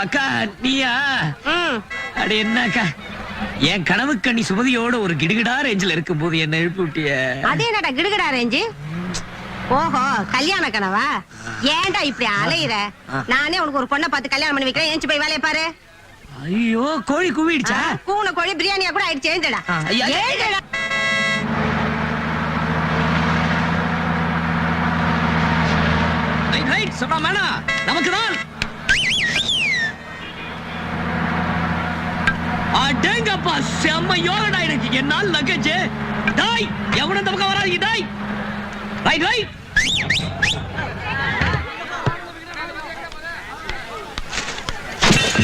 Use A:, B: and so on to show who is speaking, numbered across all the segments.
A: அக்கா நீயா? அட என்ன அக்கா, என் கனவு கண்ணி சுமதியோட ஒரு கிடுகிடா ரேஞ்சில் இருக்கும் போது என்ன எழுப்பி விட்டிய?
B: அதே என்னடா கிடுகிடா ரேஞ்சு? ஓஹோ, கல்யாண கனவா? ஏன்டா இப்படி அலையிற? நானே உனக்கு ஒரு பொண்ணை பார்த்து கல்யாணம் பண்ணி வைக்கிறேன். ஏஞ்சி போய் வேலையை பாரு.
A: ஐயோ, கோழி கூவிடுச்சா?
B: கூன கோழி பிரியாணியா கூட ஆயிடுச்சு. ஏஞ்சடா ஏஞ்சடா.
A: சொன்னா மேனா நமக்குதான். அடேங்கப்பா, செம்ம யோகடா எனக்கு. என்னால் லக்கேஜ் டாய் எவன இந்த பக்கம் வராதீங்க டாய். Right right.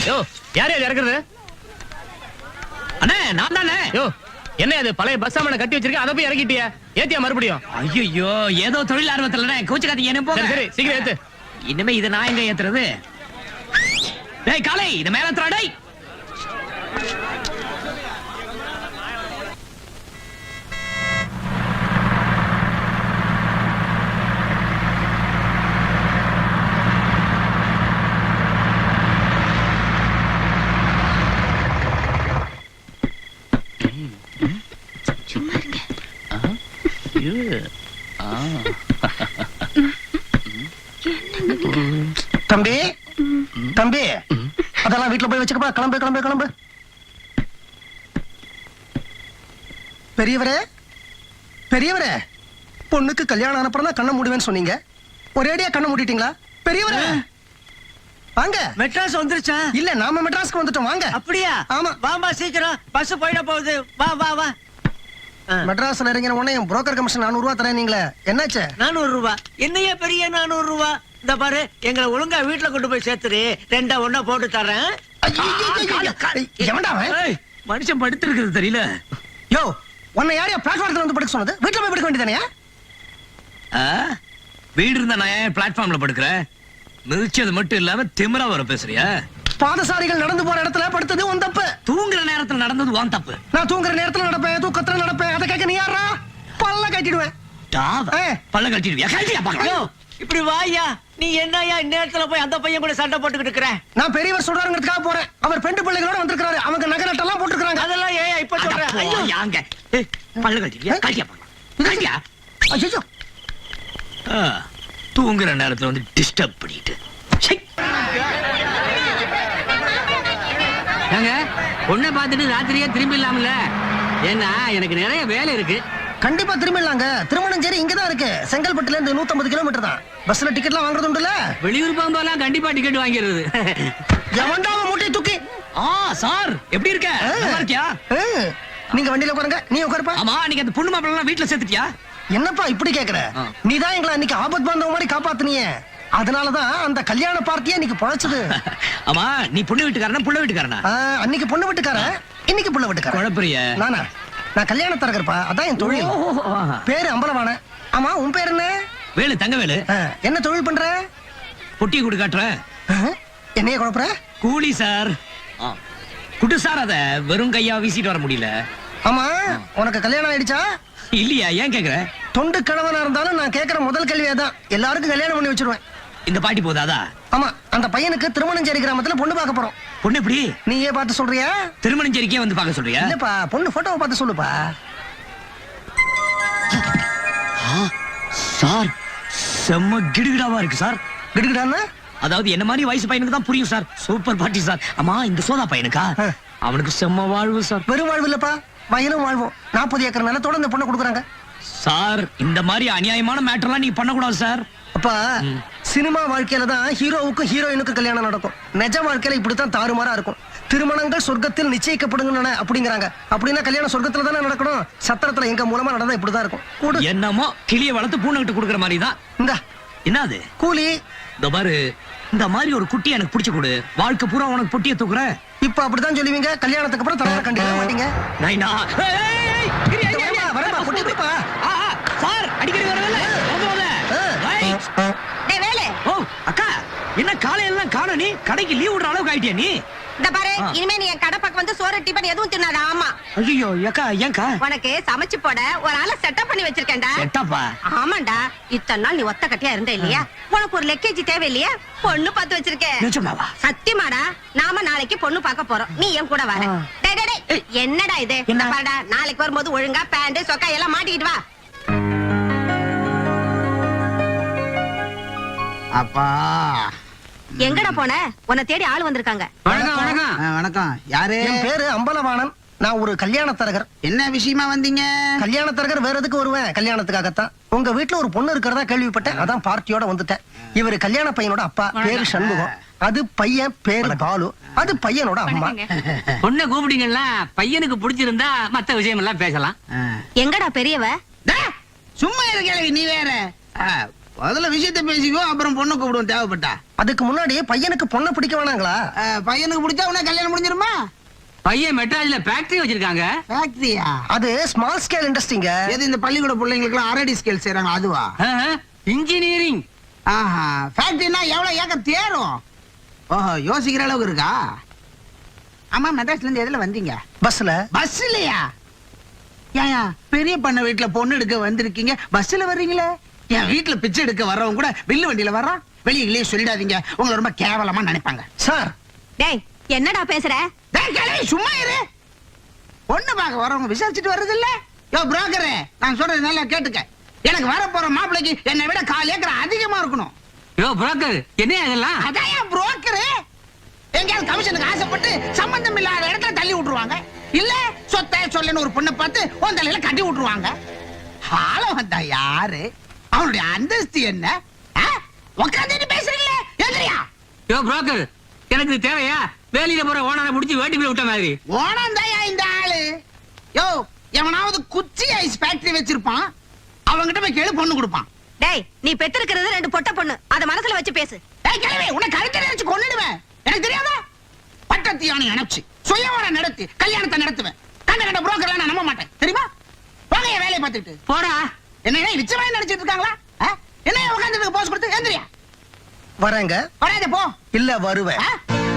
C: யோ, யார் யார் இறக்குறது?
A: அண்ணே நான் தானே.
C: யோ, என்ன அது பழைய பஸ் சாமான கட்டி வச்சிருக்க, அதை போய் இறக்கிட்டியா? ஏத்தியா மறுபடியும்?
A: ஐயோ, ஏதோ தொழில் ஆர்வத்துல கோச்சுக்காதீங்க. என்ன போங்க.
C: சரி சீக்கிரம் ஏத்து.
A: இனிமே இதை நான் எங்க ஏத்துறது? டேய் காலை, இத மேல ஏத்துறா டேய்.
B: சும்மா இருங்க.
D: தம்பி தம்பி, அதெல்லாம் வீட்டுல போய் வச்சுக்கப்பா. கிளம்பு கிளம்பு கிளம்பு. பெரியவரே பெரியவரே, பொண்ணுக்கு கல்யாணம் அனுப்புறம் தான் கண்ணை மூடுவேன்னு சொன்னீங்க. ஒரேடியா கண்ணை மூடிட்டீங்களா? பெரியவரே வாங்க.
E: மெட்ராஸ் வந்துருச்சா?
D: இல்ல, நாம மெட்ராஸ்க்கு வந்துட்டோம். வாங்க.
E: அப்படியா?
D: ஆமா.
E: வாமா சீக்கிரம், பஸ் போயிட போகுது. வா வா வா.
D: மெட்ராஸ்ல இறங்கின உடனே புரோக்கர் கமிஷன் 400 ரூபாய் தரேன். நீங்களே என்னாச்சு?
E: 400 ரூபாய்? என்னையே பெரிய 400 ரூபாய்? இந்த பாரு, எங்களை ஒழுங்கா வீட்டுல கொண்டு போய் சேர்த்துரு. 2 ஒண்ணா போட்டு தரேன்.
A: மனுஷன் படுத்து இருக்குது தெரியல.
D: யோ, உன்னை யாரையா பிளாட்ஃபார்ம்ல வந்து படுக்க சொன்னது? வீட்டுல போய் படுக்க வேண்டியதானே?
A: வீடு இருந்தா நான் ஏன் பிளாட்ஃபார்ம்ல படுக்கிறேன்? மிதிச்சது மட்டும் இல்லாம திமிரா வர பேசுறியா?
D: பாதசாரிகள் நடந்து போற இடத்துல படுத்தது உன் தப்பு.
A: தூங்குற நேரத்துல நடந்தது உன் தப்பு.
D: நான் தூங்குற நேரத்துல நடப்பேன், தூக்கத்துல நடப்பேன். அதை கேட்க நீ யாரா? பல்ல கட்டிடுவேன்.
A: பல்ல கட்டிடுவியா? கட்டியா பாக்கலாம்.
E: இப்படி வாயா. நீ என்னையா நேரத்துல போய் அந்த பையன் கூட சண்டை போட்டுக்கிட்டு இருக்கிற?
D: நான் பெரியவர் சொல்றாருங்கிறதுக்காக போறேன். அவர் பெண்டு பிள்ளைகளோட வந்திருக்காரு. அவங்க நகை நட்டெல்லாம் போட்டுருக்காங்க.
E: அதெல்லாம் ஏன் இப்ப சொல்றேன்?
A: ஐயோ யாங்க. பல்ல கட்டிடுவியா? கட்டியா பாக்கலாம். கட்டியா?
D: ஐயோ,
A: தூங்குற நேரத்துல வந்து டிஸ்டர்ப் பண்ணிட்டு.
F: பொண்ணை பார்த்துட்டு ராத்திரியே திரும்பி இல்லாமல. ஏன்னா எனக்கு நிறைய வேலை இருக்கு.
D: கண்டிப்பா திரும்பிடலாங்க. திருமணம் சரி இங்கதான் இருக்கு. செங்கல்பட்டுல இருந்து 150 கிலோமீட்டர் தான். பஸ்ல டிக்கெட்லாம் வாங்குறது உண்டுல?
F: வெளியூர் போகும்போதெல்லாம் கண்டிப்பா டிக்கெட் வாங்கிடுறது.
D: எவன்டா மூட்டை தூக்கி?
A: சார் எப்படி இருக்க? நல்லா இருக்கியா?
D: நீங்க வண்டியில உட்காருங்க. நீ உட்காருப்பா.
A: ஆமா, நீங்க அந்த பொண்ணு மாப்பிள்ளை வீட்டுல சேர்த்துட்டியா?
D: என்னப்பா இப்படி கேக்குற? நீதான் எங்களை அன்னைக்கு ஆபத் பாந்தவ மாதிரி காப்பாத்துனியே. அதனாலதான் அந்த கல்யாண பார்ட்டியே இன்னைக்கு பொழைச்சது.
A: ஆமா, நீ பொண்ணு வீட்டுக்காரனா புள்ள வீட்டுக்காரனா?
D: அன்னைக்கு பொண்ணு வீட்டுக்காரன், இன்னைக்கு புள்ள வீட்டுக்காரன்.
A: குழப்பறிய?
D: நானா? நான் கல்யாண தரகர்ப்பா. அதான் என் தொழில். பேரு அம்பலவான. ஆமா, உன் பேர் என்ன?
A: வேலு, தங்கவேலு.
D: என்ன தொழில் பண்ற?
A: பொட்டி குடு காட்டுறேன்.
D: என்னைய குழப்பற?
A: கூலி சார். குடு சார், அத வெறும் கையா வீசிட்டு வர முடியல.
D: ஆமா, உனக்கு கல்யாணம் ஆயிடுச்சா?
A: இல்லையா? ஏன் கேக்குற?
D: தொண்டு கணவனா இருந்தாலும் நான் கேக்குற முதல் கேள்வியே தான். எல்லாருக்கும் கல்யாணம் பண்ணி வச்சிருவேன்.
A: இந்த பாட்டி போதாதா?
D: ஆமா, அந்த பையனுக்கு திருமணஞ்சேரி கிராமத்துல பொண்ணு பார்க்க போறோம்.
A: பொண்ணு எப்படி?
D: நீயே பார்த்து சொல்றியா?
A: திருமணஞ்சேரிக்கே வந்து பார்க்க சொல்றியா?
D: இல்லப்பா, பொண்ணு போட்டோவை பார்த்து சொல்லுப்பா.
A: சார், செம்ம கிடுகிடாவா இருக்கு சார்.
D: கிடுகிடான்னா?
A: அதாவது என்ன மாதிரி வயசு பையனுக்கு தான் புரியும் சார். சூப்பர் பாட்டி சார். ஆமா, இந்த சோதா பையனுக்கா? அவனுக்கு செம்ம வாழ்வு சார்.
D: வெறும் வாழ்வு இல்லப்பா, வயலும் வாழ்வோம். 40 ஏக்கர் நிலத்தோட இந்த பொண்ணை கொடுக்குறாங்க
A: சார். இந்த மாதிரி அநியாயமான மேட்டர்லாம் நீங்க பண்ணக்கூடாது சார்.
D: அப்பா, சினிமா வாழ்க்கையில தான் ஹீரோவுக்கும் ஹீரோயினுக்கும் கல்யாணம் நடக்கும். நிஜ வாழ்க்கையில இப்படித்தான் தாறுமாறா இருக்கும். திருமணங்கள் சொர்க்கத்தில் நிச்சயிக்கப்படுங்க அப்படிங்கிறாங்க. அப்படின்னா கல்யாணம் சொர்க்கத்துல தானே நடக்கணும். சத்திரத்துல எங்க மூலமா நடந்தா இப்படிதான் இருக்கும்.
A: என்னமோ கிளிய வளர்த்து பூனை கிட்ட கொடுக்குற மாதிரி தான்.
D: இந்த
A: என்னது
D: கூலி?
A: இந்த பாரு, இந்த மாதிரி ஒரு குட்டி எனக்கு பிடிச்சு கொடு. வாழ்க்கை பூரா உனக்கு பொட்டியை தூக்குற.
D: இப்ப அப்படிதான் சொல்லுவீங்க. கல்யாணத்துக்கு அப்புறம் தரவர கண்டிப்பா மாட்டீங்க.
A: நைனா சார், அடிக்கடி வரல.
B: அக்கா,
A: என்ன காலையெல்லாம் காணோம்? நீ கடைக்கு லீவ் விடுற அளவுக்கு ஆயிட்டியா நீ?
B: இந்த பாரு, இனிமே நீ என் கடை பக்கம் வந்து சோறு டிபன் எதுவும் தின்னாத. ஆமா,
A: ஐயோ ஏக்கா ஏன்க்கா
B: உனக்கு சமைச்சு போட ஒரு ஆளை செட்டப் பண்ணி வச்சிருக்கேன்டா.
A: செட்டப்பா
B: ஆமாண்டா, இத்தனை நாள் நீ ஒத்த கட்டியா இருந்த இல்லையா? உனக்கு ஒரு லக்கேஜ் தேவை இல்லையா? பொண்ணு பார்த்து வச்சிருக்கேன்.
A: நிஜமாவா?
B: சத்தியமாடா, நாம நாளைக்கு பொண்ணு பார்க்க போறோம். நீ என் கூட வர. டேய், டேய், டேய், என்னடா இது?
A: என்ன?
B: பாருடா, நாளைக்கு வரும்போது ஒழுங்கா பேண்ட் சொக்கா எல்லாம் மாட்டிக்கிட்டு வா.
G: அப்பா
B: எங்கடா போன? உன்னை தேடி ஆள் வந்திருக்காங்க.
F: வணக்கம் வணக்கம்.
G: வணக்கம். யாரு?
D: என் பேரு அம்பலவாணன். நான் ஒரு கல்யாண தரகர்.
G: என்ன விஷயமா வந்தீங்க?
D: கல்யாண தரகர் வேற எதுக்கு வருவேன்? கல்யாணத்துக்காகத்தான். உங்க வீட்டுல ஒரு பொண்ணு இருக்கிறதா கேள்விப்பட்டேன். அதான் பார்ட்டியோட வந்துட்டேன். இவரு கல்யாண பையனோட அப்பா, பேரு சண்முகம். அது பையன் பேரு பாலு. அது பையனோட அம்மா.
F: பொண்ணை கூப்பிட்டீங்கன்னா பையனுக்கு பிடிச்சிருந்தா மத்த விஷயம் எல்லாம் பேசலாம்.
B: எங்கடா பெரியவ?
G: டே, சும்மா இருக்க நீ வேற. முதல்ல விஷயத்த பேசிக்கோ, அப்புறம் பொண்ணு கூப்பிடுவோம் தேவைப்பட்டா.
D: அதுக்கு முன்னாடி பையனுக்கு பொண்ணை பிடிக்க வேணாங்களா?
G: பையனுக்கு பிடிச்சா உடனே கல்யாணம் முடிஞ்சிருமா?
F: பையன் மெட்ராஸ்ல ஃபேக்டரி வச்சிருக்காங்க.
G: ஃபேக்டரியா?
D: அது ஸ்மால் ஸ்கேல் இண்டஸ்ட்ரிங்க.
G: எது இந்த பள்ளிக்கூட பிள்ளைங்களுக்கு எல்லாம் அரடி ஸ்கேல் செய்யறாங்க அதுவா?
F: இன்ஜினியரிங்.
G: ஆஹா, ஃபேக்டரினா எவ்வளவு ஏக்கர் தேரும்? ஓஹோ, யோசிக்கிற அளவுக்கு இருக்கா? ஆமா, மெட்ராஸ்ல இருந்து எதுல வந்தீங்க?
D: பஸ்ல.
G: பஸ் இல்லையா? ஏயா, பெரிய பண்ண வீட்டுல பொண்ணு எடுக்க வந்திருக்கீங்க, பஸ்ல வர்றீங்களே? என் வீட்டுல பிச்சை எடுக்க வர்றவங்க கூட வில்லு வண்டியில வர்றான். வெளியே சொல்லிடாதீங்க, உங்களை ரொம்ப கேவலமா நினைப்பாங்க.
D: சார்,
B: டேய், என்னடா பேசுற?
G: டேய் கிழவி, சும்மா இரு. பொண்ணு பார்க்க வரவங்க விசாரிச்சுட்டு வர்றது இல்ல? யோ புரோக்கரே, நான் சொல்றது நல்லா கேட்டுக்க. எனக்கு வர போற மாப்பிளைக்கு என்னை விட 4 ஏக்கர் அதிகமா இருக்கணும்.
F: யோ புரோக்கர், என்ன இதெல்லாம்?
G: அதான் புரோக்கரு. எங்கேயாவது கமிஷனுக்கு ஆசைப்பட்டு சம்பந்தம் இல்லாத இடத்துல தள்ளி விட்டுருவாங்க. இல்ல சொத்தை சொல்லுன்னு ஒரு பொண்ணை பார்த்து உன் தலையில கட்டி விட்டுருவாங்க. ஆள வந்தா யாரு? அவனுடைய அந்தஸ்து என்ன? உட்காந்து பேசுறீங்களே, எதிரியா?
F: யோ புரோக்கர், எனக்கு இது தேவையா? வேலையில போற ஓனரை முடிச்சு வேட்டிக்குள்ள விட்ட மாதிரி.
G: ஓனந்தாயா இந்த ஆளு? யோ, எவனாவது குச்சி ஐஸ் ஃபேக்டரி வச்சிருப்பான், அவங்கிட்ட போய் கேளு, பொண்ணு கொடுப்பான்.
B: டேய், நீ பெத்திருக்கிறது 2 பொட்ட பொண்ணு. அத மனசுல வச்சு பேசு.
G: டேய் கிழவி, உன்னை கழுத்தை நினைச்சு கொன்னுடுவேன். எனக்கு தெரியாதா? பட்டத்து யானை அனுப்பிச்சு சுயவரம் நடத்தி கல்யாணத்தை நடத்துவேன். கண்ட புரோக்கர்லாம் நான் நம்ப மாட்டேன், தெரியுமா? வாங்க என் வேலையை பார்த்துட்டு.
F: போடா.
G: என்ன நிச்சயமா நினைச்சிட்டு இருக்காங்களா? என்ன உட்கார்ந்து போஸ் கொடுத்து எந்திரியா?
D: வரேங்க.
G: வராத போ.
D: இல்ல வருவேன்.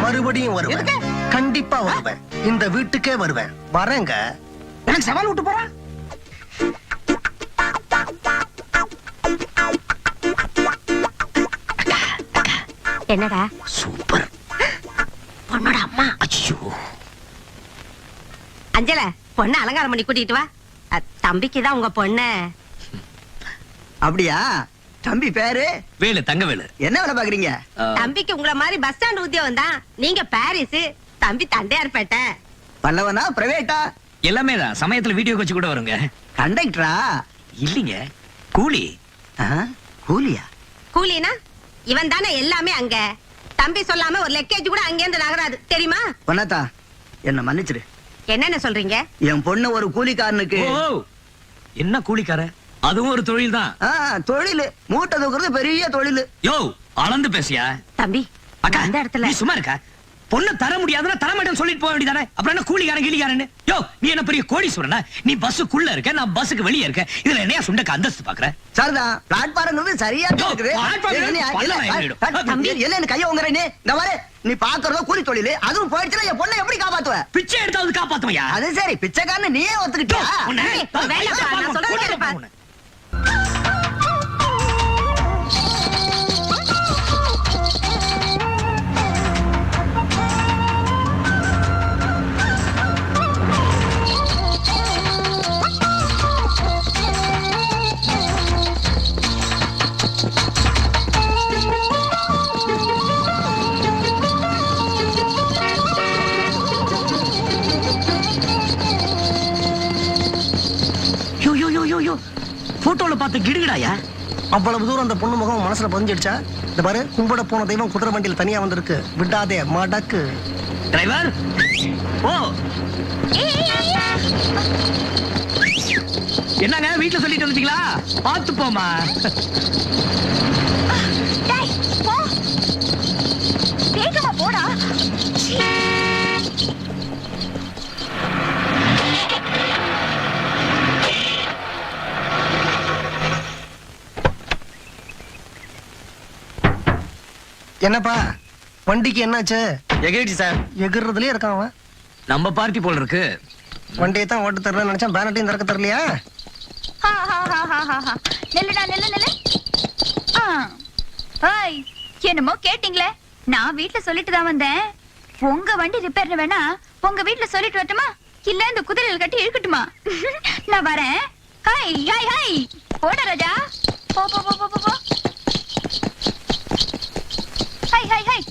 D: மறுபடியும் வருவேன்.
G: எதுக்கு?
D: கண்டிப்பா வருவேன். இந்த வீட்டுக்கே வருவேன். வரேங்க.
G: எனக்கு சவால் விட்டு போறான்.
B: என்னடா?
A: சூப்பர்.
B: பொண்ணோட அம்மா.
A: ஐயோ,
B: அஞ்சல, பொண்ணு அலங்காரம் பண்ணி கூட்டிட்டு வா. தம்பிக்கு தான் உங்க பொண்ணு.
H: அப்படியா? தம்பி பேரு?
A: வேலு, தங்க வேலு.
H: என்ன வேலை பாக்குறீங்க?
B: தம்பிக்கு உங்கள மாதிரி பஸ் ஸ்டாண்ட் உத்தியோகம் தான். நீங்க பாரிஸ், தம்பி தண்டையார்பேட்டை.
H: பல்லவனா பிரைவேட்டா?
A: எல்லாமே தான். சமயத்துல வீடியோ கோச்சு கூட வருங்க.
H: கண்டக்டரா?
A: இல்லீங்க, கூலி.
H: கூலியா?
B: கூலினா இவன் தானே எல்லாமே அங்க. தம்பி சொல்லாம ஒரு லக்கேஜ் கூட அங்க இருந்து நகராது, தெரியுமா?
H: பொண்ணாத்தா, என்ன மன்னிச்சிரு.
B: என்னென்ன சொல்றீங்க?
H: என் பொண்ணு ஒரு கூலிக்காரனுக்கு.
A: ஓ, என்ன கூலிக்கார? அதுவும் ஒரு தொழில் தான்.
H: தொழில் மூட்டை தூக்குறது பெரிய தொழில்.
A: யோ, அளந்து பேசியா?
B: தம்பி,
A: அக்கா,
B: அந்த இடத்துல
A: நீ சும்மா இருக்கா? பொண்ணு தர முடியாதுன்னா தர மாட்டேன்னு சொல்லிட்டு போக வேண்டியதானே? அப்புறம் என்ன கூலிக்காரன் கிளிக்காரன்னு? யோ, நீ என்ன பெரிய கோடீஸ்வரனா? நீ பஸ்ஸுக்குள்ள இருக்க, நான் பஸ்ஸுக்கு வெளியே இருக்க. இதுல என்னையா சுண்டக்க அந்தஸ்து பாக்குற?
H: சரிதான், பிளாட்பார்ம் சரியா
A: யோ,
H: இருக்குது.
A: பிளாட்பார்ம்
H: என்ன,
A: பல்லவ
H: என்ன,
A: ஏறிடும்.
H: தம்பி, என்ன கைய உங்கற நீ? இந்த மாதிரி நீ பாக்குறதோ கூலி தொழில். அதுவும் போயிடுச்சுன்னா என் பொண்ணை எப்படி காப்பாத்துவ?
A: பிச்சை எடுத்தாவது காப்பாத்துவையா?
H: அது சரி, பிச்சைக்காரன் நீயே ஒத்துக்கிட்டியா?
B: வேலைப்பா, நான் சொல்றதை கேளுப்பா.
A: போட்டோல பார்த்த கிடுகிடாயா?
D: அவ்வளவு தூரம் அந்த பொண்ணு முகம் மனசுல பதிஞ்சிடுச்சா? இந்த பாரு, கும்பிட போன தெய்வம் குதிரை வண்டியில் தனியா வந்திருக்கு. விடாதே, மடக்கு.
A: டிரைவர், ஓ. என்னங்க, வீட்டுல சொல்லிட்டு வந்துட்டீங்களா? பார்த்து போமா.
B: டேய், போ. வேகமா போடா.
D: என்னப்பா, வண்டிக்கு என்னாச்சு?
C: எகிரிச்சு சார்.
D: எகிறதுலயே இருக்கான் அவன்.
A: நம்ம பார்ட்டி போல இருக்கு.
D: வண்டியை தான் ஓட்ட தெரியல நினைச்சேன், பேனட்டையும் திறக்க தெரியலையா?
I: நில்லுடா நில்லு. ஏய், என்னமோ கேட்டீங்களே, நான் வீட்ல சொல்லிட்டு தான் வந்தேன். உங்க வண்டி ரிப்பேர் வேணா உங்க வீட்ல சொல்லிட்டு வரட்டுமா, இல்ல இந்த குதிரையில் கட்டி இழுக்கட்டுமா? நான் வரேன். ஹாய் ஹாய் ஹாய், போட ராஜா, போ போ போ போ போ. Hi hi hi.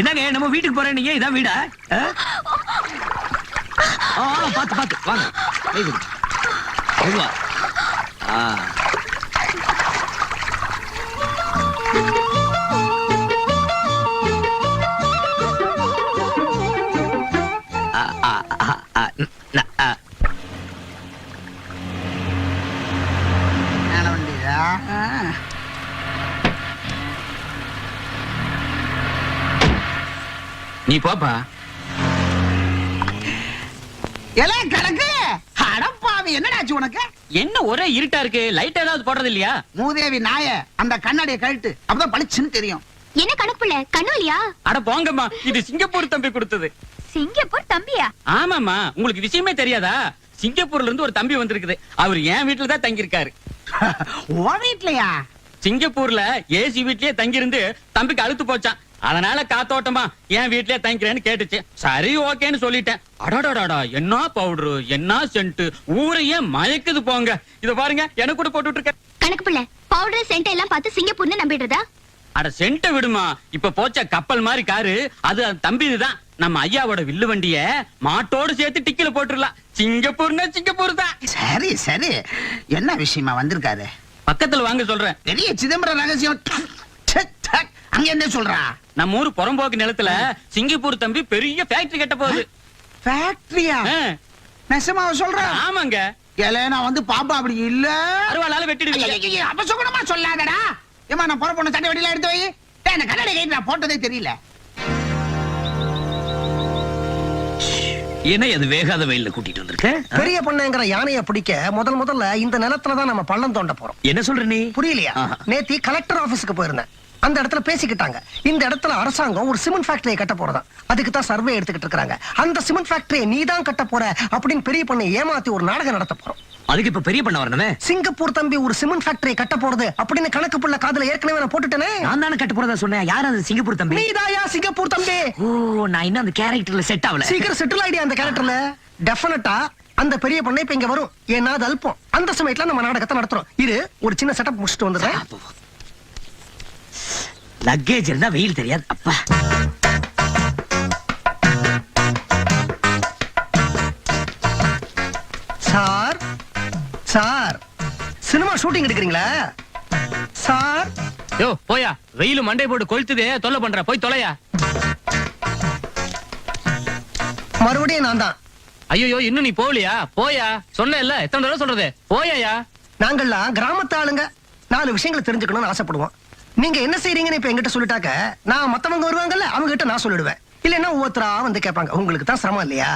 A: என்னங்க நம்ம வீட்டுக்கு போறேன், நீங்க இதான் வீடா? பாத்து பாத்து வாங்க. மெதுவா.
F: நீ போப்பா.
G: எல்லாம் கணக்கு அடப்பாவி, என்னடாச்சு உனக்கு?
F: என்ன ஒரே இருட்டா இருக்கு, லைட் ஏதாவது போடுறது இல்லையா?
G: மூதேவி நாய, அந்த கண்ணாடியை கழட்டு, அப்பதான் பளிச்சுன்னு தெரியும்.
I: என்ன கணக்கு பிள்ளை, கண்ணு இல்லையா?
F: அட போங்கம்மா, இது சிங்கப்பூர் தம்பி கொடுத்தது.
I: சிங்கப்பூர் தம்பியா?
F: ஆமாமா, உங்களுக்கு விஷயமே தெரியாதா? சிங்கப்பூர்ல இருந்து ஒரு தம்பி வந்திருக்குது. அவர் என் வீட்டுல தான் தங்கி இருக்காரு.
G: உன் வீட்லயா?
F: சிங்கப்பூர்ல ஏசி வீட்லயே தங்கி இருந்து தம்பிக்கு அழுத்து போச்சான். அதனால காத்தோட்டமா என் வீட்லயே தங்கிக்கிறேன்னு கேட்டுச்சு. சரி ஓகேன்னு சொல்லிட்டேன். அடாடாடா, என்ன பவுடரு, என்ன சென்ட், ஊரையே மயக்குது போங்க. இத பாருங்க, எனக்கு கூட போட்டுட்டு இருக்க.
I: கணக்கு பிள்ளை, பவுடர் சென்ட் எல்லாம் பார்த்து சிங்கப்பூர்னு நம்பிடுறதா?
F: அட சென்ட்ட விடுமா, இப்ப போச்ச கப்பல் மாதிரி காரு அது தம்பி தான். நம்ம ஐயாவோட வில்லு வண்டிய மாட்டோடு சேர்த்து டிக்கில போட்டுடலாம். சிங்கப்பூர்னா சிங்கப்பூர் தான்.
G: சரி சரி, என்ன விஷயமா வந்திருக்காரு?
F: பக்கத்துல வாங்க சொல்றேன்.
G: பெரிய சிதம்பரம் ரகசியம். ச்சே, ச்சே. அங்க என்ன சொல்றா?
F: நம்ம ஊர் புறம்போக்கு நிலத்துல சிங்கப்பூர் தம்பி பெரிய ஃபேக்டரி கட்ட போகுது.
G: ஃபேக்டரியா? நெசமாவ சொல்ற?
F: ஆமாங்க.
G: ஏலே, நான் வந்து பாப்பா அப்படி இல்ல.
F: அருவாளால வெட்டிடுவீங்க.
G: அபசகுணமா சொல்லாதடா. ஏமா, நான் போற பொண்ணு சட்டை வெடியில எடுத்து வை. என்ன கண்ணாடி கைட்டு நான் போட்டதே தெரியல.
A: என்ன அது வேகாத வெயில்ல கூட்டிட்டு வந்திருக்க?
D: பெரிய பொண்ணுங்கிற யானையை பிடிக்க முதல்ல இந்த நிலத்துலதான் நம்ம பள்ளம் தோண்ட போறோம்.
A: என்ன சொல்ற நீ?
D: புரியலையா? நேத்தி கலெக்டர் ஆபீஸ்க்கு போயிருந்தேன். அந்த இடத்துல பேசிக்கிட்டாங்க. இந்த இடத்துல அரசாங்கம் ஒரு சிமெண்ட் ஃபேக்டரியை கட்ட போறதா. அதுக்கு தான் சர்வே எடுத்துக்கிட்டு இருக்காங்க. அந்த சிமெண்ட் ஃபேக்டரியை நீ தான் கட்ட போற அப்படின்னு பெரிய பொண்ணை ஏமாத்தி ஒரு நாடகம் நடத்த போறோம்.
A: அதுக்கு இப்ப பெரிய பண்ண வரணுமே.
D: சிங்கப்பூர் தம்பி ஒரு சிமெண்ட் ஃபேக்டரியை கட்ட போறது அப்படின்னு கணக்கு புள்ள காதுல ஏற்கனவே நான் போட்டுட்டேனே.
A: நான் தானே கட்ட போறதா சொன்னேன். யார் அது சிங்கப்பூர் தம்பி?
D: நீதாயா சிங்கப்பூர் தம்பி?
A: ஓ, நான் இன்னும் அந்த கேரக்டர்ல செட் ஆகல.
D: சீக்கிரம் செட்டில் ஆயிடியா அந்த கேரக்டர்ல. டெஃபினட்டா அந்த பெரிய பொண்ணை இப்ப இங்க வரும். ஏன்னா அது அல்பம். அந்த சமயத்துல நம்ம நாடகத்தை நடத்துறோம். இது ஒரு சின்ன செட்டப் முடிச்சுட்டு வந்துடுறேன்.
A: லக்கேஜ் இருந்தா வெயில் தெரியாது. அப்பா,
D: சார் சார், சினிமா ஷூட்டிங் எடுக்கிறீங்களா சார்?
C: யோ போயா, வெயில மண்டை போட்டு கொளுத்துதே, தொல்லை பண்ற, போய் தொலையா.
D: மறுபடியும் நான் தான்.
C: ஐயோ, இன்னும் நீ போகலையா? போயா, சொன்னேல்ல, எத்தனை தடவை சொல்றது, போயா.
D: நாங்கள்லாம் கிராமத்து ஆளுங்க, 4 விஷயங்களை தெரிஞ்சுக்கணும்னு ஆசைப்படுவோம். நீங்க என்ன செய்றீங்கன்னு இப்ப என்கிட்ட சொல்லிட்டாக்க, நான் மத்தவங்க வருவாங்கல்ல, அவங்க கிட்ட நான் சொல்லிடுவேன். இல்லன்னா ஒவ்வொருத்தரா வந்து கேட்பாங்க. உங்களுக்கு தான் சிரமம் இல்லையா?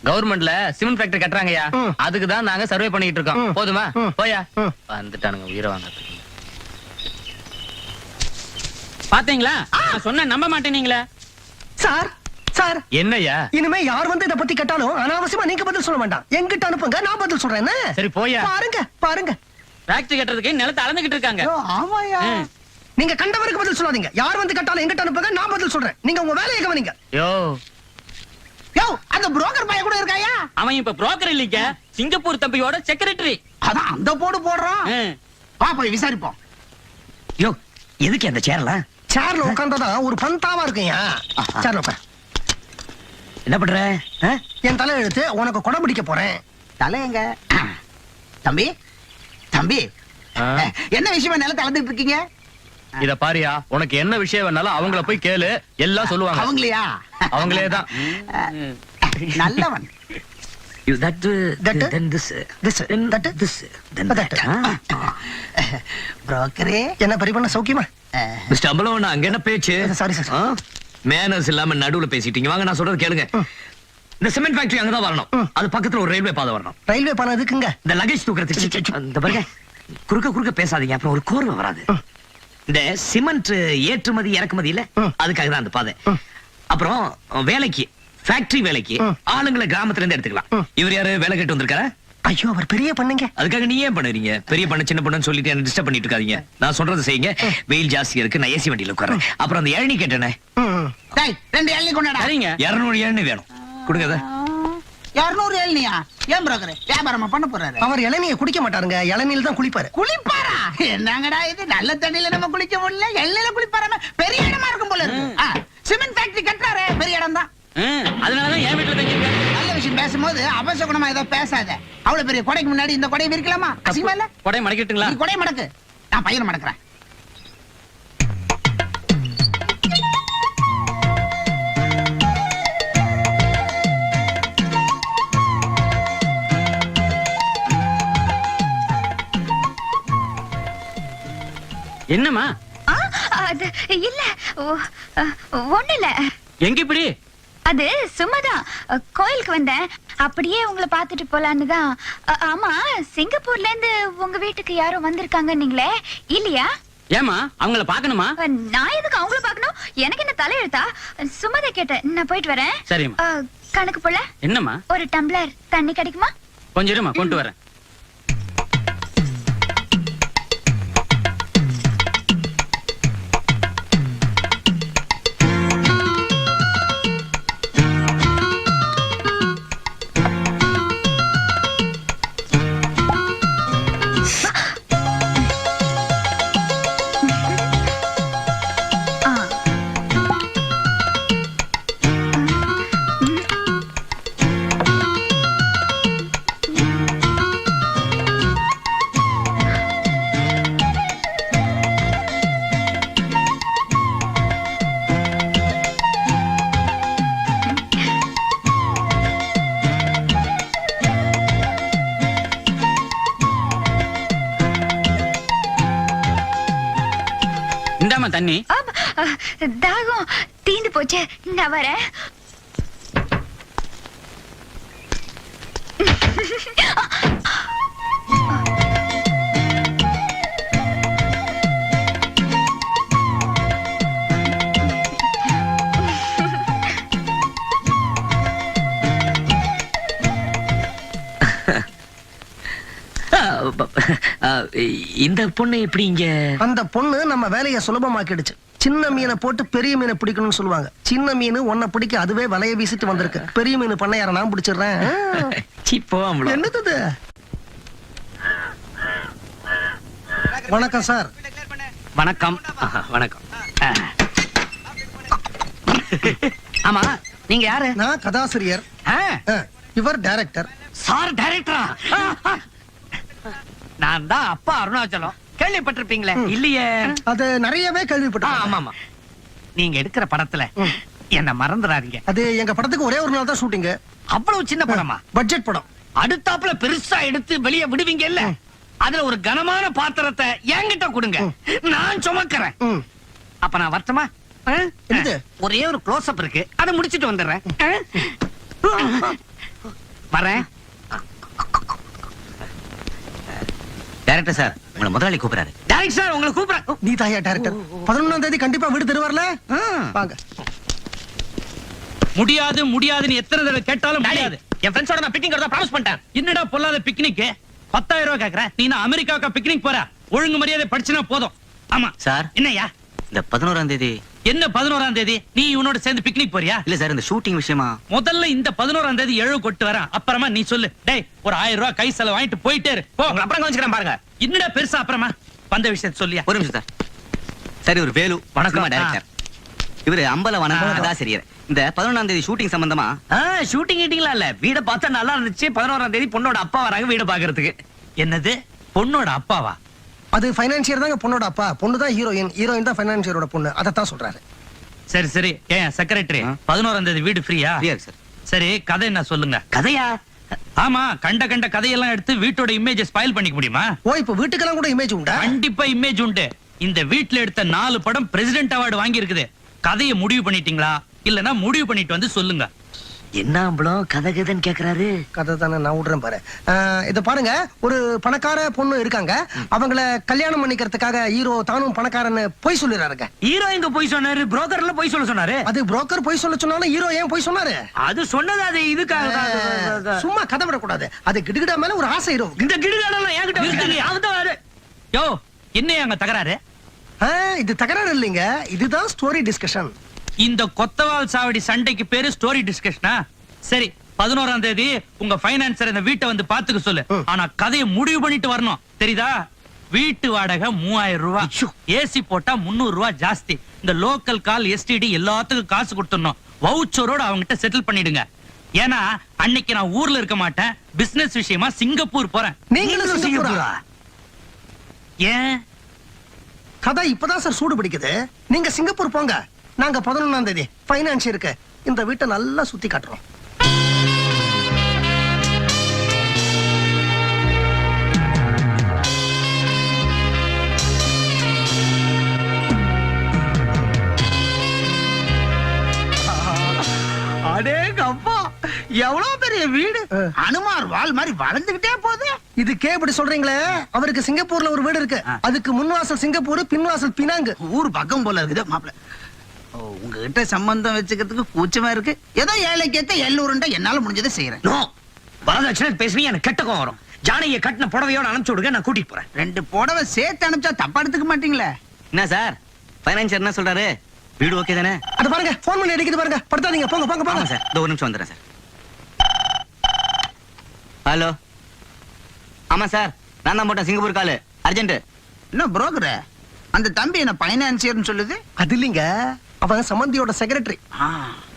C: கவர்மெண்ட்ல சிமெண்ட் ஃபேக்டரி கட்டுறாங்கயா,
D: ம்.
C: அதுக்கு தான் நாங்க சர்வே பண்ணிட்டு இருக்கோம்.
D: ம்.
C: போதுமா?
D: ம்.
C: போயா.
D: ம்.
C: வந்துட்டானுங்க உயிரை வாங்க.
F: பாத்தீங்களா, நான் சொன்ன நம்ப மாட்டேனீங்களே.
D: சார் சார்,
C: என்னய்யா?
D: இனிமே யார் வந்து இத பத்தி கேட்டாலும் அனாவசியமா நீங்க பதில் சொல்ல வேண்டாம். என்கிட்ட அனுப்புங்க, நான் பதில் சொல்றேன். என்ன?
C: சரி போயா.
D: பாருங்க பாருங்க,
F: ஃபேக்டரி கட்டுறதுக்கு நிலத்தை அளந்துகிட்டு இருக்காங்க.
G: ஆமாயா.
D: நீங்க கண்டவருக்கு பதில் சொல்லாதீங்க. யார் வந்து கேட்டாலும் என்கிட்ட அனுப்புங்க, நான் பதில் சொல்றேன். நீங்க உங்க வேலையை கவனிங்க.
C: யோ,
G: யோ, அந்த புரோக்கர் பையன் கூட இருக்காயா?
F: அவன் இப்ப புரோக்கர் இல்லைங்க, சிங்கப்பூர் தம்பியோட செக்ரட்டரி.
G: அதான் அந்த போடு போடுறான். வா போய் விசாரிப்போம்.
A: யோ, எதுக்கு அந்த சேர்லாம்?
D: சேர்ல உட்கார்ந்தாதான் ஒரு பந்தாவா இருக்குயா. சேர்ல உட்கார்.
A: என்ன பண்ற?
D: என் தலை எழுத்து உனக்கு கொடை பிடிக்க போறேன்.
G: தலை எங்க? தம்பி தம்பி, என்ன விஷயமா நிலத்தை அளந்துட்டு இருக்கீங்க?
C: இத பாரியா, உனக்கு என்ன விஷயம் வேணாலும் அவங்கள போய் கேளு, எல்லாம் சொல்லுவாங்க.
G: அவங்களையா?
C: அவங்களேதான்.
G: நல்லவன்.
A: That, then this, then that.
G: புரோக்கரே,
D: என்ன பரிபண்ண சௌக்கியமா?
A: மிஸ்டர் அம்பலவன், அங்க என்ன பேச்சு?
D: Sorry sir.
A: மேனர்ஸ் இல்லாம நடுவுல பேசிட்டீங்க. வாங்க, நான் சொல்றது கேளுங்க. இந்த சிமெண்ட் ஃபேக்டரி அங்கதான் வரணும். அது பக்கத்துல ஒரு ரயில்வே பாதை வரணும்.
D: ரயில்வே பாலம் எதுக்குங்க?
A: இந்த லகேஜ் தூக்குறதுக்கு. இந்த பாருங்க, குறுக்க குறுக்க பேசாதீங்க, அப்புறம் ஒரு கோர்வை வராது. இந்த சிமெண்ட் ஏற்றுமதி இறக்குமதி இல்ல, அதுக்காக தான் அந்த பாதை. அப்புறம் வேலைக்கு, ஃபேக்டரி வேலைக்கு ஆளுங்களை கிராமத்துல இருந்து எடுத்துக்கலாம். இவர் யாரு வேலை கேட்டு வந்திருக்காரா?
D: ஐயோ, அவர் பெரிய பண்ணுங்க.
A: அதுக்காக நீ ஏன் பண்ணுறீங்க? பெரிய பண்ண சின்ன பண்ணு சொல்லிட்டு என்ன டிஸ்டர்ப் பண்ணிட்டு இருக்காதீங்க. நான் சொல்றதை செய்யுங்க. வெயில் ஜாஸ்தியா இருக்கு, நான் ஏசி வண்டியில உட்கார்றேன். அப்புறம் அந்த இளநீ கேட்டேனே,
G: டேய் 2 இளநீ கொண்டாடா.
F: சரிங்க.
A: 200 இளநீ வேணும், கொடுங்க அதை.
G: 200 இளநியா? ஏன் புரோக்கர் வியாபாரமா பண்ண போறாரு?
D: அவர் இளநியை குடிக்க மாட்டாருங்க, இளநீல தான் குளிப்பாரு.
G: குளிப்பாரா? என்னங்கடா இது, நல்ல தண்ணியில நம்ம குளிக்க முடியல, எண்ணெயில குளிப்பாராம? பெரிய இடமா இருக்கும் போல இருக்கு. சிமெண்ட் ஃபேக்டரி கட்டுறாரு, பெரிய இடம் தான்.
F: அதனாலதான் என் வீட்டுல தங்கியிருக்கேன்.
G: நல்ல விஷயம் பேசும்போது அபசகுணமா ஏதோ பேசாத. அவ்வளவு பெரிய கொடைக்கு முன்னாடி இந்த கொடையை விரிக்கலாமா? அசிங்கமா இல்ல?
F: கொடை மடக்கிட்டுங்களா?
G: நீ கொடையை மடக்கு, நான் பையனை மடக்குறேன்.
F: என்னம்மா?
I: அது இல்ல, ஒண்ணு இல்ல.
F: எங்க இப்படி?
I: அது சும்மாதான் கோயிலுக்கு வந்தேன், அப்படியே உங்களை பார்த்துட்டு போலான்னு தான். ஆமா, சிங்கப்பூர்ல இருந்து உங்க வீட்டுக்கு யாரும் வந்திருக்காங்க நீங்களே, இல்லையா?
F: ஏமா அவங்கள பாக்கணுமா?
I: நான் எதுக்கு அவங்கள பார்க்கணும்? எனக்கு என்ன தலையெழுத்தா? சும்மாதான் கேட்டேன். நான் போயிட்டு வரேன்.
F: சரிம்மா.
I: கணக்கு போல
F: என்னம்மா?
I: ஒரு டம்ளர் தண்ணி கிடைக்குமா?
F: கொஞ்சம் இருமா, கொண்டு வரேன். இந்தாம்மா தண்ணி.
I: தாகம் தீந்து போச்சு, நான் வரேன்.
A: இந்த பொண்ணு எப்படி இங்க?
D: அந்த பொண்ணு நம்ம வேலையை சுலபமாக்கிடுச்சு. சின்ன மீனை போட்டு பெரிய மீனை பிடிக்கணும்னு சொல்லுவாங்க. சின்ன மீன் ஒன்ன பிடிக்க அதுவே வலைய வீசிட்டு வந்திருக்கு. பெரிய மீன் பண்ணையார நான் பிடிச்சிடுறேன். என்னது இது? வணக்கம் சார்.
A: வணக்கம். வணக்கம். ஆமா, நீங்க யாரு?
D: நான் கதாசிரியர், இவர் டைரக்டர்.
A: சார் டைரக்டரா? நான் தான் அப்பா அருணாச்சலம். கேள்விப்பட்டிருப்பீங்களே? இல்லையே.
D: அது நிறையவே கேள்விப்பட்டேன்.
A: ஆமா, நீங்க எடுக்கிற படத்துல என்ன மறந்துடாதீங்க.
D: அது எங்க படத்துக்கு ஒரே ஒரு நாள் தான் ஷூட்டிங்.
A: அவ்வளவு சின்ன படமா?
D: பட்ஜெட் படம்.
A: அடுத்தாப்புல பெருசா எடுத்து வெளியே விடுவீங்க இல்ல, அதுல ஒரு கனமான பாத்திரத்தை என்கிட்ட கொடுங்க, நான் சுமக்கிறேன். அப்ப நான் வரட்டுமா? ஒரே ஒரு க்ளோஸ் அப் இருக்கு, அதை முடிச்சிட்டு வந்துடுறேன். வரேன்.
J: டைரக்டர் சார், உங்களை முதலாளி கூப்பிடுறாரு.
A: டைரக்டர் சார், உங்களை கூப்பிடுறாரு.
D: நீ தாயா டைரக்டர்? 11ஆம் தேதி கண்டிப்பா வீடு தருவார்ல? வாங்க.
C: முடியாது முடியாதுன்னு எத்தனை தடவை கேட்டாலும் முடியாது.
A: என் ஃப்ரெண்ட்ஸோட நான் பிக்னிக் வரதா ப்ராமிஸ் பண்ணிட்டேன்.
C: என்னடா பொல்லாத பிக்னிக்? 10,000 ரூபாய் கேக்குறேன். நீ நான் அமெரிக்காவுக்கு பிக்னிக் போற? ஒழுங்கு மரியாதை படிச்சுனா போதும். ஆமா
J: சார்.
C: என்னய்யா?
J: இந்த 11ஆம் தேதி.
C: என்ன 11ஆம் தேதி? நீ இவனோட சேர்ந்து பிக்னிக் போறியா?
J: இல்ல சார், இந்த ஷூட்டிங் விஷயமா.
C: முதல்ல இந்த 11ஆம் தேதி எழுவு கொட்டு வரேன், அப்புறமா நீ சொல்லு. டேய், ஒரு 1000 ரூபாய் கை செலவு வாங்கிட்டு போயிட்டே இரு. போ.
A: அப்புறம் கொஞ்சம் பாருங்க.
C: என்னடா பெருசா அப்புறமா வந்த விஷயத்தை சொல்லியா?
J: ஒரு நிமிஷம் சார். சரி, ஒரு வேலு.
A: வணக்கம்
J: டைரக்டர். இவரு அம்பலவனம் கதாசிரியர். இந்த 11ஆம் தேதி ஷூட்டிங் சம்பந்தமா.
A: ஷூட்டிங் கீட்டிங்லாம் இல்ல, வீட பார்த்தா நல்லா இருந்துச்சு. 11ஆம் தேதி பொண்ணோட அப்பா வராங்க வீட பாக்குறதுக்கு.
C: என்னது, பொண்ணோட அப்பாவா?
D: அது ஃபைனான்சியர் தாங்க பொண்ணோட அப்பா. பொண்ணு தான் ஹீரோயின், ஹீரோயின் தான் ஃபைனான்சியரோட பொண்ணு. அதத்தான் சொல்றாரு.
C: சரி சரி. ஏன் செக்ரட்டரி, 11ஆம் தேதி வீடு ஃப்ரீயா?
J: சார்.
C: சரி, கதை என்ன சொல்லுங்க.
A: கதையா?
C: ஆமா, கண்ட கதையெல்லாம் எடுத்து வீட்டோட இமேஜ் ஸ்பாயில் பண்ணிக்க முடியுமா?
D: ஓ, இப்ப வீட்டுக்கெல்லாம் கூட இமேஜ் உண்டா?
C: கண்டிப்பா இமேஜ் உண்டு. இந்த வீட்ல எடுத்த 4 படம் பிரசிடென்ட் அவார்டு வாங்கி இருக்குது. கதையை முடிவு பண்ணிட்டீங்களா? இல்லனா முடிவு பண்ணிட்டு வந்து சொல்லுங்க.
A: என்ன அம்பளம் கதை கதைன்னு கேக்குறாரு.
D: கதை தானே, நான் விடுறேன் பாரு. இத பாருங்க, ஒரு பணக்கார பொண்ணு இருக்காங்க. அவங்கள கல்யாணம் பண்ணிக்கிறதுக்காக ஹீரோ தானும் பணக்காரன்னு பொய் சொல்லிடுறாருங்க.
A: ஹீரோ எங்க போய் சொன்னாரு? புரோக்கர்ல போய் சொல்ல சொன்னாரு.
D: அது புரோக்கர் பொய் சொல்ல சொன்னாலும் ஹீரோ ஏன் பொய் சொன்னாரு?
A: அது சொன்னது அது இதுக்காக.
D: சும்மா கதை விடக்கூடாது. அது கிடுகிடா மேல ஒரு ஆசை ஹீரோ.
A: இந்த கிடுகாடெல்லாம் என்கிட்ட
C: நிறுத்துங்க.
A: அவன்
C: யோ என்ன அங்க தகராறு?
D: இது தகராறு இல்லைங்க, இதுதான் ஸ்டோரி டிஸ்கஷன்.
C: இந்த கொத்தவால் சாவடி சண்டைக்கு பேரு ஸ்டோரி டிஸ்கஷனா? சரி, 11ஆம் தேதி உங்க பைனான்சர் இந்த வீட்டை வந்து பாத்துக்க சொல்லு. ஆனா கதையை முடிவு பண்ணிட்டு வரணும், தெரியுதா? வீட்டு வாடகை 3000 ரூபாய், ஏசி போட்டா 300 ரூபாய் ஜாஸ்தி. இந்த லோக்கல் கால் எஸ்டிடி எல்லாத்துக்கும் காசு கொடுத்துடணும். வவுச்சரோட அவங்கிட்ட செட்டில் பண்ணிடுங்க. ஏன்னா அன்னைக்கு நான் ஊர்ல இருக்க மாட்டேன், பிசினஸ் விஷயமா சிங்கப்பூர் போறேன்.
D: நீங்களும் சிங்கப்பூரா?
C: ஏன்?
D: கதை இப்பதான் சார் சூடு பிடிக்குது. நீங்க சிங்கப்பூர் போங்க, நாங்க 11ஆம் தேதி பைனான்ஸ் இருக்கு, இந்த வீட்டை நல்லா சுத்தி காட்டுறோம்.
G: அடேங்க அப்பா, எவ்வளவு பெரிய வீடு! அனுமார் வால் மாதிரி வளர்ந்துகிட்டே போகுது.
D: இது இப்படி சொல்றீங்களே, அவருக்கு சிங்கப்பூர்ல ஒரு வீடு இருக்கு. அதுக்கு முன்வாசல் சிங்கப்பூர், பின்வாசல் பினாங்கு.
G: ஊர் பக்கம் போல இருக்குது மாப்பிள்ள. உங்ககிட்ட சம்பந்தம் வச்சுக்கிறதுக்கு கூச்சமா இருக்கு. ஏதோ ஏழைக்கேத்த எல்லூருண்டா என்னால முடிஞ்சதை செய்யறேன்.
A: நோ, வரதட்சணை பேசுறீங்க, எனக்கு கெட்ட கோவம் வரும். ஜானகியை கட்டின புடவையோட அனுப்பிச்சு விடுங்க, நான் கூட்டிட்டு போறேன்.
G: 2 புடவை சேர்த்து அனுப்பிச்சா தப்பா எடுத்துக்க மாட்டீங்களே?
J: என்ன சார் பைனான்சியர் என்ன சொல்றாரு? வீடு ஓகே தானே?
D: அது பாருங்க, போன் பண்ணி அடிக்குது பாருங்க. படுத்தாதீங்க, போங்க போங்க போங்க.
J: ஆமா சார், இதோ ஒரு நிமிஷம் வந்துடுறேன் சார். ஹலோ, ஆமா சார், நான் தான் போட்டேன் சிங்கப்பூர் காலு, அர்ஜென்ட்.
G: என்ன புரோக்கர், அந்த தம்பி என்ன பைனான்சியர்னு சொல்லுது?
D: அது இல்லைங்க, அவன் சம்பந்தியோட செக்ரட்டரி.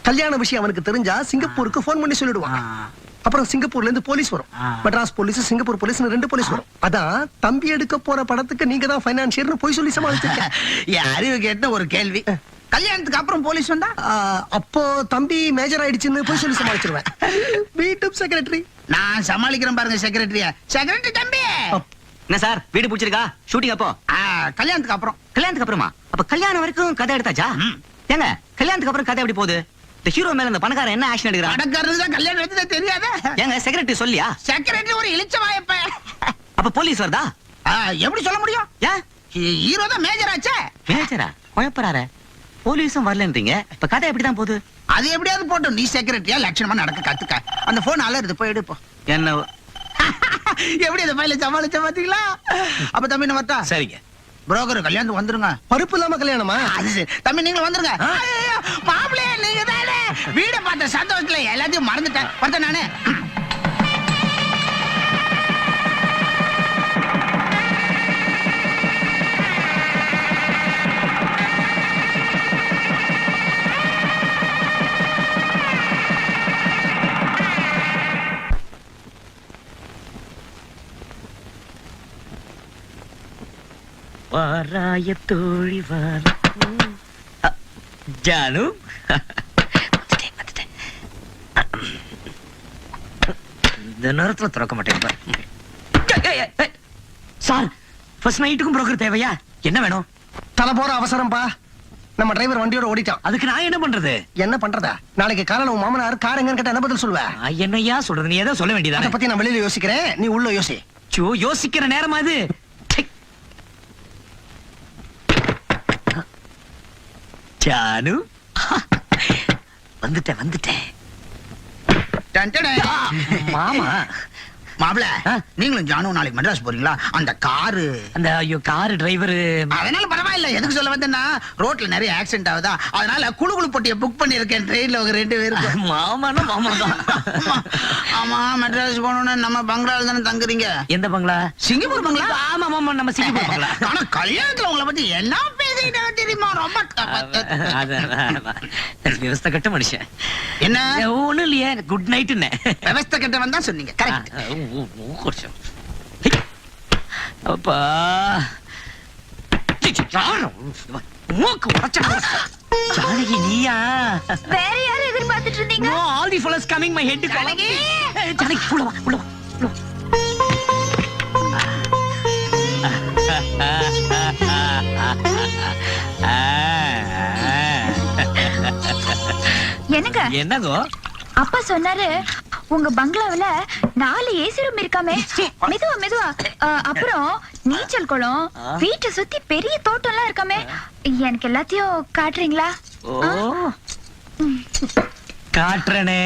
D: கல்யாண விஷயம் அவனுக்கு தெரிஞ்சா சிங்கப்பூருக்கு போன் பண்ணி சொல்லிடுவான். அப்புறம் சிங்கப்பூர்ல இருந்து போலீஸ் வரும். Madras police, Singapore police, 2 police வரும். அதான் தம்பி எடுக்க போற படத்துக்கு நீங்க தான் பைனான்சியர்னு போய் சொல்லி சமாளிச்சிருக்க.
G: என் அறிவு கேட்ட ஒரு கேள்வி, கல்யாணத்துக்கு அப்புறம் போலீஸ் வந்தா?
D: அப்போ தம்பி மேஜர் ஆயிடுச்சுன்னு போய் சொல்லி சமாளிச்சிருவேன். வீட்டு செக்ரட்டரி
G: நான் சமாளிக்கிறேன் பாருங்க. செக்ரட்டரி தம்பி.
J: என்ன சார், வீடு பிடிச்சிருக்கா? ஷூட்டிங் அப்போ?
G: கல்யாணத்துக்கு அப்புறம்.
J: கல்யாணத்துக்கு அப்புறமா? அப்ப கல்யாணம் வரைக்கும் கதை எடுத்தாச்சா? ஏங்க, கல்யாணத்துக்கு அப்புறம் கதை எப்படி போகுது? இந்த ஹீரோ மேல இந்த பணக்காரன் என்ன ஆக்ஷன் எடுக்கிறான்?
G: பணக்காரருக்கு தான் கல்யாணம் எடுத்ததே தெரியாத?
J: ஏங்க, செக்ரட்டரி சொல்லியா?
G: செக்ரட்டரி ஒரு இளிச்ச வாயப்ப.
J: அப்ப போலீஸ் வருதா?
G: எப்படி சொல்ல முடியும்?
J: ஏன்?
G: ஹீரோ தான் மேஜர் ஆச்சே.
J: மேஜரா? குழப்பறாரே. போலீஸும் வரலன்றீங்க, இப்ப கதை எப்படிதான் போகுது?
G: அது எப்படியாவது போட்டோம். நீ செக்ரட்டரியா லட்சணமா நடக்க கத்துக்க. அந்த போன் அலறுது, போய் எடுப்போ.
J: என்ன
G: எப்படி அந்த பையில சமாளிச்ச பாத்தீங்களா? அப்ப தம்பி என்ன வரட்டா?
A: சரிங்க.
G: புரோக்கர் கல்யாணத்துக்கு வந்துருங்க.
D: பருப்பு இல்லாம கல்யாணமா?
G: அது சரி தம்பி, நீங்களும் வந்துருங்க. மாப்பிளே, நீங்க தானே வீட பார்த்த சந்தோஷத்துல எல்லாத்தையும் மறந்துட்டேன். பார்த்தேன் நானு.
A: வாராய தோழி வார ஜானு. இந்த நேரத்துல திறக்க மாட்டேன் சார். ஃபர்ஸ்ட் நைட்டுக்கும் புரோக்கர் தேவையா? என்ன வேணும்?
D: தலை போற அவசரம்பா, நம்ம டிரைவர் வண்டியோட ஓடிட்டான்.
A: அதுக்கு நான் என்ன பண்றது?
D: என்ன பண்றதா? நாளைக்கு காலையில உன் மாமனார் கார் எங்கன்னு கேட்டா என்ன பதில் சொல்லுவ?
A: என்னையா சொல்றது? நீ ஏதோ சொல்ல
D: அதை
A: வேண்டியதா?
D: பத்தி நான் வெளியில யோசிக்கிறேன், நீ உள்ள யோசி.
A: யோசிக்கிற நேரமா இது? ஜானு, வந்துட்டேன். மாமா.
G: மாப்பிள, நீங்களும் ஜானு நாளைக்கு மெட்ராஸ் போறீங்களா? அந்த காரு,
A: அந்த கார் டிரைவர்.
G: அதனால பரவாயில்ல. எதுக்கு சொல்ல வந்தேன்னா, ரோட்ல நிறைய ஆக்சிடென்ட் ஆகுதா, அதனால குழு பொட்டியை புக் பண்ணிருக்கேன். ட்ரெயின்ல ஒரு 2 பேருக்கு.
A: மாமானா மாமா தான்.
G: ஆமா, மெட்ராஸ் போகணும்னு நம்ம பங்களால தானே தங்குறீங்க.
A: எந்த பங்களா?
G: சிங்கப்பூர் பங்களா?
A: ஆமா மாமா, நம்ம சிங்கப்பூர் பங்களா.
G: ஆனா கல்யாணத்துல உங்களை பத்தி என்ன பேசிக்கிட்டே தெரியுமா? ரொம்ப
A: விவஸ்தை கட்ட மனுஷன்.
G: என்ன
A: ஒண்ணும் இல்லையே, குட் நைட்.
G: விவஸ்தை கிட்ட வந்தா சொன்னீங்க. கரெக்ட்.
A: அப்பா மூக்கு உடைச்சா. ஜானகி, நீயா?
I: வேற யாரும் எதிர்பார்த்துட்டு இருந்தீங்க?
A: No, all the fellas coming, my head.
G: Janaki,
A: Janaki, உள்ள வா.
I: என்னங்க?
A: என்னதோ?
I: அப்பா சொன்னாரு உங்க பங்களாவுல 4 ஏசி ரூம் இருக்காமே. மெதுவா மெதுவா. அப்புறம் நீச்சல் குளம், வீட்டை சுத்தி பெரிய தோட்டம் எல்லாம் இருக்காமே. எனக்கு எல்லாத்தையும் காட்டுறீங்களா?
A: காட்டுறனே.